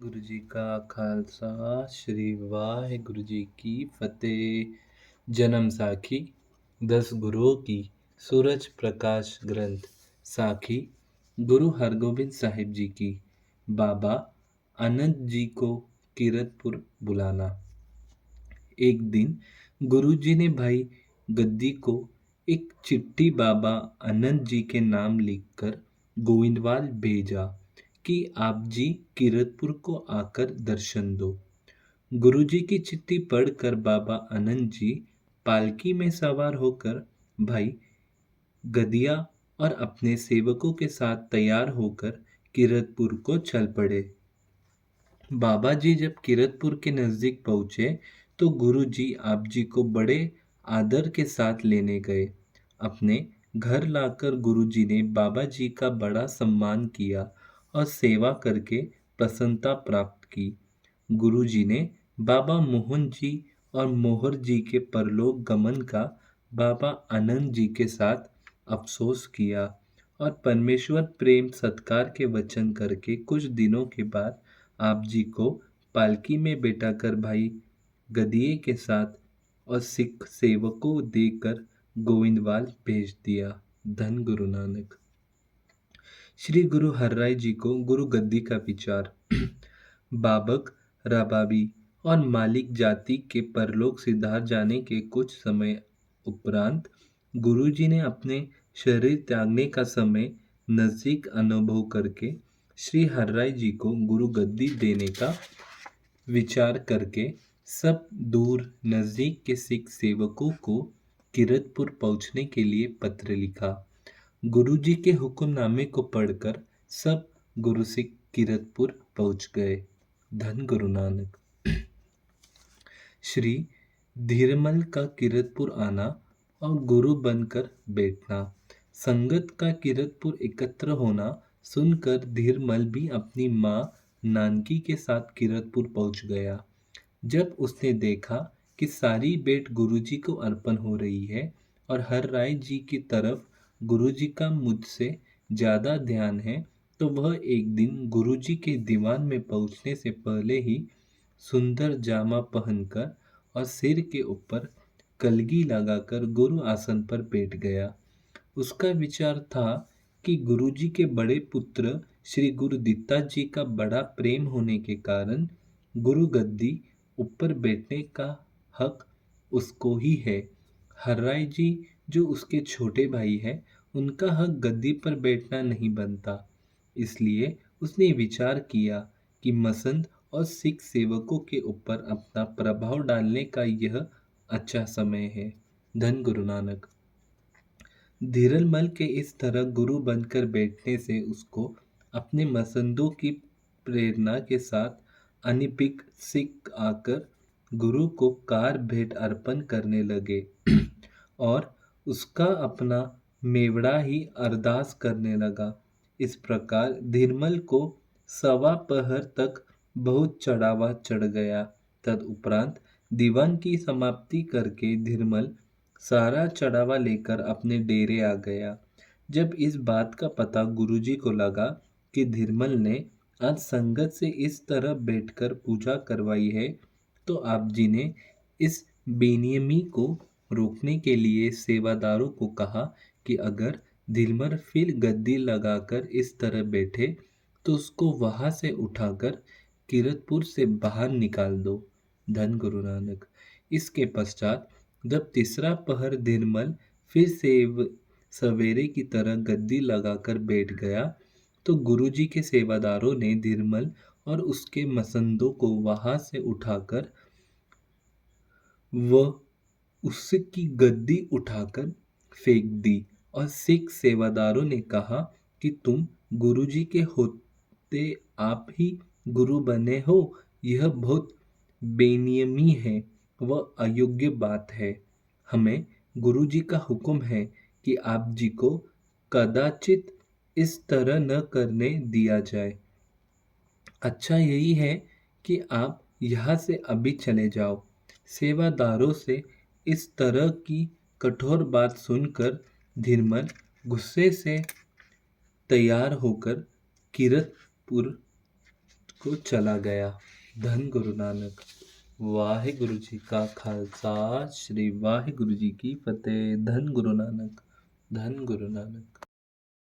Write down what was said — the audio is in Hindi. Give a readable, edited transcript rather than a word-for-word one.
गुरु जी का खालसा श्री वाहिगुरु जी की फतेह। जन्म साखी 10 गुरुओं की सूरज प्रकाश ग्रंथ साखी गुरु हरगोबिंद साहिब जी की। बाबा आनंद जी को कीरतपुर बुलाना। एक दिन गुरुजी ने भाई गद्दी को एक चिट्ठी बाबा आनंद जी के नाम लिखकर गोविंदवाल भेजा कि आप जी कीरतपुर को आकर दर्शन दो। गुरुजी की चिट्ठी पढ़कर बाबा आनंद जी पालकी में सवार होकर भाई गदिया और अपने सेवकों के साथ तैयार होकर कीरतपुर को चल पड़े। बाबा जी जब कीरतपुर के नजदीक पहुंचे तो गुरु जी आप जी को बड़े आदर के साथ लेने गए। अपने घर लाकर गुरु जी ने बाबा जी का बड़ा सम्मान किया और सेवा करके प्रसन्नता प्राप्त की। गुरु जी ने बाबा मोहन जी और मोहर जी के परलोक गमन का बाबा आनंद जी के साथ अफसोस किया और परमेश्वर प्रेम सत्कार के वचन करके कुछ दिनों के बाद आप जी को पालकी में बैठाकर भाई गदिये के साथ और सिख सेवकों देकर गोविंदवाल भेज दिया। धन गुरु नानक। श्री गुरु हरराय जी को गुरु गद्दी का विचार। बाबक, रबाबी और मालिक जाति के परलोक सिधार जाने के कुछ समय उपरांत गुरुजी ने अपने शरीर त्यागने का समय नजदीक अनुभव करके श्री हरराय जी को गुरु गद्दी देने का विचार करके सब दूर नजदीक के सिख सेवकों को कीरतपुर पहुंचने के लिए पत्र लिखा। गुरुजी के हुक्मनामे को पढ़कर सब गुरु सिख कीरतपुर पहुंच गए। धन गुरु नानक। श्री धीरमल का कीरतपुर आना और गुरु बनकर बैठना। संगत का कीरतपुर एकत्र होना सुनकर धीरमल भी अपनी माँ नानकी के साथ कीरतपुर पहुंच गया। जब उसने देखा कि सारी भेंट गुरुजी को अर्पण हो रही है और हर राय जी की तरफ गुरुजी का मुझसे ज्यादा ध्यान है, तो वह एक दिन गुरुजी के दीवान में पहुंचने से पहले ही सुंदर जामा पहनकर और सिर के ऊपर कलगी लगाकर गुरु आसन पर बैठ गया। उसका विचार था कि गुरुजी के बड़े पुत्र श्री गुरु दित्ता जी का बड़ा प्रेम होने के कारण गुरु गद्दी ऊपर बैठने का हक उसको ही है। हर्राय जी जो उसके छोटे भाई है, उनका हक गद्दी पर बैठना नहीं बनता। इसलिए उसने विचार किया कि मसंद और सिख सेवकों के ऊपर अपना प्रभाव डालने का यह अच्छा समय है। धन गुरु नानक। धीरलमल के इस तरह गुरु बनकर बैठने से उसको अपने मसंदों की प्रेरणा के साथ अनिपिक सिख आकर गुरु को कार भेंट अर्पण करने लगे और उसका अपना मेवड़ा ही अरदास करने लगा। इस प्रकार धीरमल को सवा पहर तक बहुत चढ़ावा चढ़ गया। तदुपरांत दीवान की समाप्ति करके धीरमल सारा चढ़ावा लेकर अपने डेरे आ गया। जब इस बात का पता गुरुजी को लगा कि धीरमल ने आज संगत से इस तरह बैठकर पूजा करवाई है, तो आप जी ने इस बेनियमी को रोकने के लिए सेवादारों को कहा कि अगर धीरमल फिर गद्दी लगाकर इस तरह बैठे तो उसको वहां से उठाकर कीरतपुर से बाहर निकाल दो। धन गुरु नानक। इसके पश्चात जब तीसरा पहर धीरमल फिर से सवेरे की तरह गद्दी लगाकर बैठ गया, तो गुरुजी के सेवादारों ने धीरमल और उसके मसंदों को वहां से उठाकर व उसकी गद्दी उठाकर फेंक दी और सिख सेवादारों ने कहा कि तुम गुरुजी के होते आप ही गुरु बने हो, यह बहुत बेनियमी है व अयोग्य बात है। हमें गुरुजी का हुक्म है कि आप जी को कदाचित इस तरह न करने दिया जाए। अच्छा यही है कि आप यहाँ से अभी चले जाओ। सेवादारों से इस तरह की कठोर बात सुनकर धीरमल गुस्से से तैयार होकर कीरतपुर को चला गया। धन गुरु नानक। वाहिगुरु जी का खालसा श्री वाहिगुरु जी की फतेह। धन गुरु नानक। धन गुरु नानक।